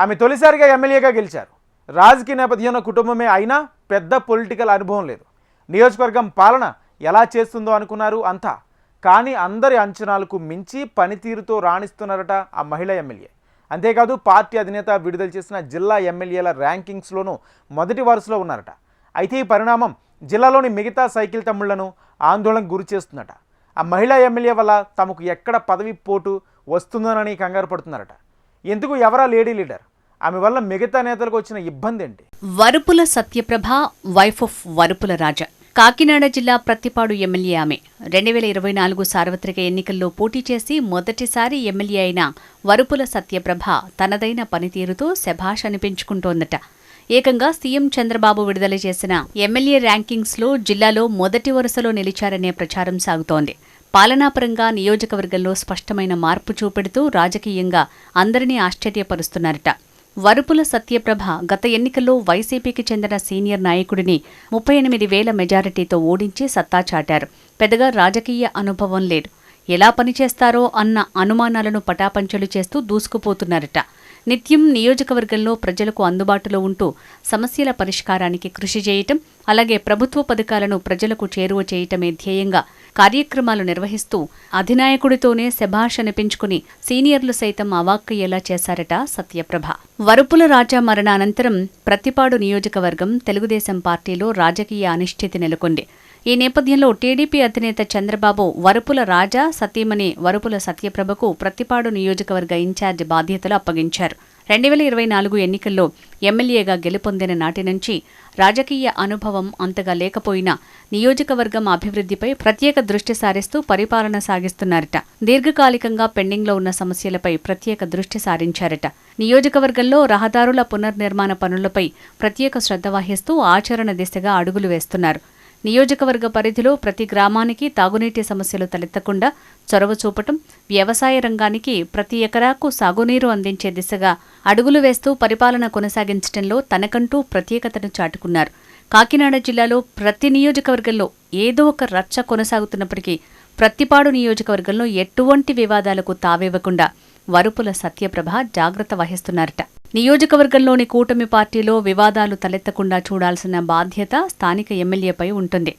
ఆమె తొలిసారిగా ఎమ్మెల్యేగా గెలిచారు. రాజకీయ నేపథ్యం కుటుంబమే అయినా పెద్ద పొలిటికల్ అనుభవం లేదు. నియోజకవర్గం పాలన ఎలా చేస్తుందో అనుకున్నారు అంతా. కానీ అందరి అంచనాలకు మించి పనితీరుతో రాణిస్తున్నారట ఆ మహిళా ఎమ్మెల్యే. అంతేకాదు పార్టీ అధినేత విడుదల చేసిన జిల్లా ఎమ్మెల్యేల ర్యాంకింగ్స్లోనూ మొదటి వరుసలో ఉన్నారట. అయితే ఈ పరిణామం జిల్లాలోని మిగతా సైకిల్ తమ్ముళ్లను ఆందోళనకు గురి చేస్తుందట. ఆ మహిళా ఎమ్మెల్యే వల్ల తమకు ఎక్కడ పదవి పోటు వస్తుందోనని కంగారు పడుతున్నారట. ఎందుకు ఎవరా లేడీ లీడర్? ఆమె వల్ల మిగతా నేతలకు వచ్చిన ఇబ్బంది ఏంటి? వరుపుల సత్యప్రభ, వైఫ్ ఆఫ్ వరుపుల రాజా. కాకినాడ జిల్లా ప్రత్తిపాడు ఎమ్మెల్యే ఆమె. 2024 సార్వత్రిక ఎన్నికల్లో పోటీ చేసి మొదటిసారి ఎమ్మెల్యే అయిన వరుపుల సత్యప్రభ తనదైన పనితీరుతో శభాష్ అనిపించుకుంటోందట. ఏకంగా సీఎం చంద్రబాబు విడుదల చేసిన ఎమ్మెల్యే ర్యాంకింగ్స్లో జిల్లాలో మొదటి వరుసలో నిలిచారనే ప్రచారం సాగుతోంది. పాలనాపరంగా నియోజకవర్గంలో స్పష్టమైన మార్పు చూపెడుతూ రాజకీయంగా అందరినీ ఆశ్చర్యపరుస్తున్నారట. వరుపుల సత్యప్రభ గత ఎన్నికల్లో వైసీపీకి చెందిన సీనియర్ నాయకుడిని 38,000 మెజారిటీతో ఓడించి సత్తా చాటారు. పెద్దగా రాజకీయ అనుభవం లేదు. ఎలా పనిచేస్తారో అన్న అనుమానాలను పటాపంచలు చేస్తూ దూసుకుపోతున్నారట. నిత్యం నియోజకవర్గంలో ప్రజలకు అందుబాటులో ఉంటూ సమస్యల పరిష్కారానికి కృషి చేయటం, అలాగే ప్రభుత్వ పథకాలను ప్రజలకు చేరువ చేయటమే ధ్యేయంగా కార్యక్రమాలు నిర్వహిస్తూ అధినాయకుడితోనే శభాష్ అనిపించుకుని సీనియర్లు సైతం అవాక్కయ్యేలా చేశారట సత్యప్రభ. వరుపుల రాజా మరణానంతరం ప్రత్తిపాడు నియోజకవర్గం తెలుగుదేశం పార్టీలో రాజకీయ అనిశ్చితి నెలకొంది. ఈ నేపథ్యంలో టీడీపీ అధినేత చంద్రబాబు వరుపుల రాజా సతీమణి వరుపుల సత్యప్రభకు ప్రత్తిపాడు నియోజకవర్గ ఇన్ఛార్జి బాధ్యతలు అప్పగించారు. 2024 ఎన్నికల్లో ఎమ్మెల్యేగా గెలుపొందిన నాటి నుంచి రాజకీయ అనుభవం అంతగా లేకపోయినా నియోజకవర్గం అభివృద్ధిపై ప్రత్యేక దృష్టి సారిస్తూ పరిపాలన సాగిస్తున్నారట. దీర్ఘకాలికంగా పెండింగ్లో ఉన్న సమస్యలపై ప్రత్యేక దృష్టి సారించారట. నియోజకవర్గంలో రహదారుల పునర్నిర్మాణ పనులపై ప్రత్యేక శ్రద్ధ వహిస్తూ ఆచరణ దిశగా అడుగులు వేస్తున్నారు. నియోజకవర్గ పరిధిలో ప్రతి గ్రామానికి తాగునీటి సమస్యలు తలెత్తకుండా చొరవ చూపటం, వ్యవసాయ రంగానికి ప్రతి ఎకరాకు సాగునీరు అందించే దిశగా అడుగులు వేస్తూ పరిపాలన కొనసాగించడంలో తనకంటూ ప్రత్యేకతను చాటుకున్నారు. కాకినాడ జిల్లాలో ప్రతి నియోజకవర్గంలో ఏదో ఒక రచ్చ కొనసాగుతున్నప్పటికీ ప్రత్తిపాడు నియోజకవర్గంలో ఎటువంటి వివాదాలకు తావివ్వకుండా వరుపుల సత్యప్రభ జాగ్రత్త వహిస్తున్నారట. నియోజకవర్గంలోని కూటమి పార్టీలో వివాదాలు తలెత్తకుండా చూడాల్సిన బాధ్యత స్థానిక ఎమ్మెల్యేపై ఉంటుంది.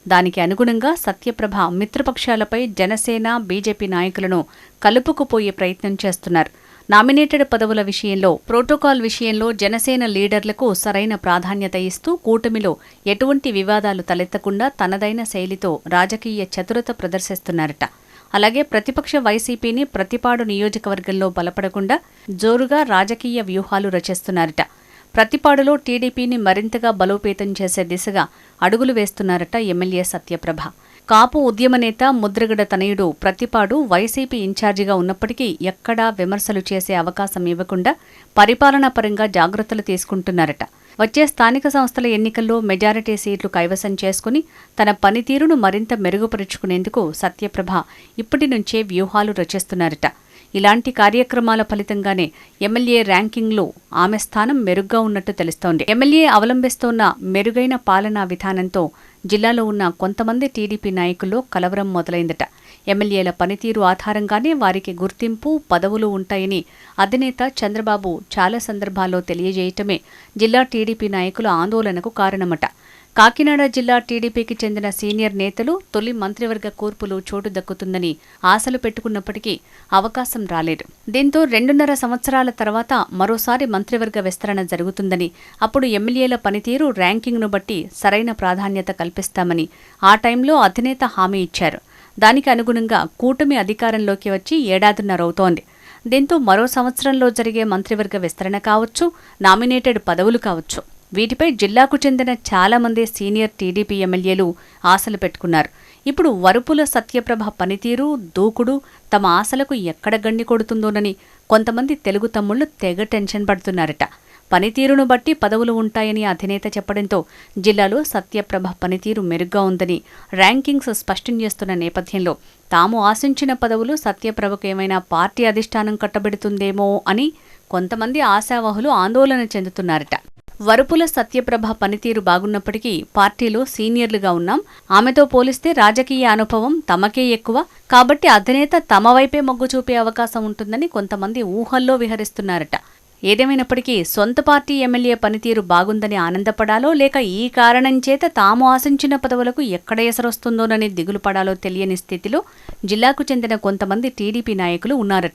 దానికి అనుగుణంగా సత్యప్రభ మిత్రపక్షాలపై జనసేన, బీజేపీ నాయకులను కలుపుకుపోయే ప్రయత్నం చేస్తున్నారు. నామినేటెడ్ పదవుల విషయంలో, ప్రోటోకాల్ విషయంలో జనసేన లీడర్లకు సరైన ప్రాధాన్యత ఇస్తూ కూటమిలో ఎటువంటి వివాదాలు తలెత్తకుండా తనదైన శైలితో రాజకీయ చతురత ప్రదర్శిస్తున్నారట. అలాగే ప్రతిపక్ష వైసీపీని ప్రతిపాడు నియోజకవర్గంలో బలపడకుండా జోరుగా రాజకీయ వ్యూహాలు రచిస్తున్నారట. ప్రతిపాడులో టీడీపీని మరింతగా బలోపేతం చేసే దిశగా అడుగులు వేస్తున్నారట ఎమ్మెల్యే సత్యప్రభ. కాపు ఉద్యమ నేత ముద్రగడ తనయుడు ప్రతిపాడు వైసీపీ ఇన్ఛార్జిగా ఉన్నప్పటికీ ఎక్కడా విమర్శలు చేసే అవకాశం ఇవ్వకుండా పరిపాలనా పరంగా జాగ్రత్తలు తీసుకుంటున్నారట. వచ్చే స్థానిక సంస్థల ఎన్నికల్లో మెజారిటీ సీట్లు కైవసం చేసుకుని తన పనితీరును మరింత మెరుగుపరుచుకునేందుకు సత్యప్రభ ఇప్పటి నుంచే వ్యూహాలు రచిస్తున్నారట. ఇలాంటి కార్యక్రమాల ఫలితంగానే ఎమ్మెల్యే ర్యాంకింగ్లో ఆమె స్థానం మెరుగ్గా ఉన్నట్టు తెలుస్తోంది. ఎమ్మెల్యే అవలంబిస్తోన్న మెరుగైన పాలనా విధానంతో జిల్లాలో ఉన్న కొంతమంది టీడీపీ నాయకుల్లో కలవరం మొదలైందట. ఎమ్మెల్యేల పనితీరు ఆధారంగానే వారికి గుర్తింపు, పదవులు ఉంటాయని అధినేత చంద్రబాబు చాలా సందర్భాల్లో తెలియజేయటమే జిల్లా టీడీపీ నాయకుల ఆందోళనకు కారణమట. కాకినాడ జిల్లా టీడీపీకి చెందిన సీనియర్ నేతలు తొలి మంత్రివర్గ కూర్పులు చోటు దక్కుతుందని ఆశలు పెట్టుకున్నప్పటికీ అవకాశం రాలేదు. దీంతో 2.5 సంవత్సరాల తర్వాత మరోసారి మంత్రివర్గ విస్తరణ జరుగుతుందని, అప్పుడు ఎమ్మెల్యేల పనితీరు ర్యాంకింగ్ను బట్టి సరైన ప్రాధాన్యత కల్పిస్తామని ఆ టైంలో అధినేత హామీ ఇచ్చారు. దానికి అనుగుణంగా కూటమి అధికారంలోకి వచ్చి 1.5 ఏడాది అవుతోంది. దీంతో మరో సంవత్సరంలో జరిగే మంత్రివర్గ విస్తరణ కావచ్చు, నామినేటెడ్ పదవులు కావచ్చు, వీటిపై జిల్లాకు చెందిన చాలా మంది సీనియర్ టీడీపీ ఎమ్మెల్యేలు ఆశలు పెట్టుకున్నారు. ఇప్పుడు వరుపుల సత్యప్రభ పనితీరు, దూకుడు తమ ఆశలకు ఎక్కడ గండి కొడుతుందోనని కొంతమంది తెలుగు తమ్ముళ్లు తెగ టెన్షన్ పడుతున్నారట. పనితీరును బట్టి పదవులు ఉంటాయని అధినేత చెప్పడంతో జిల్లాలో సత్యప్రభ పనితీరు మెరుగ్గా ఉందని ర్యాంకింగ్స్ స్పష్టం చేస్తున్న నేపథ్యంలో తాము ఆశించిన పదవులు సత్యప్రభకు ఏమైనా పార్టీ అధిష్టానం కట్టబెడుతుందేమో అని కొంతమంది ఆశావహులు ఆందోళన చెందుతున్నారట. వరుపుల సత్యప్రభ పనితీరు బాగున్నప్పటికీ పార్టీలో సీనియర్లుగా ఉన్నాం, ఆమెతో పోలిస్తే రాజకీయ అనుభవం తమకే ఎక్కువ, కాబట్టి అధినేత తమ వైపే మొగ్గు చూపే అవకాశం ఉంటుందని కొంతమంది ఊహల్లో విహరిస్తున్నారట. ఏదేమైనప్పటికీ సొంత పార్టీ ఎమ్మెల్యే పనితీరు బాగుందని ఆనందపడాలో లేక ఈ కారణం చేత తాము ఆశించిన పదవులకు ఎక్కడ ఎసరొస్తుందోనని దిగులు పడాలో తెలియని స్థితిలో జిల్లాకు చెందిన కొంతమంది టీడీపీ నాయకులు ఉన్నారట.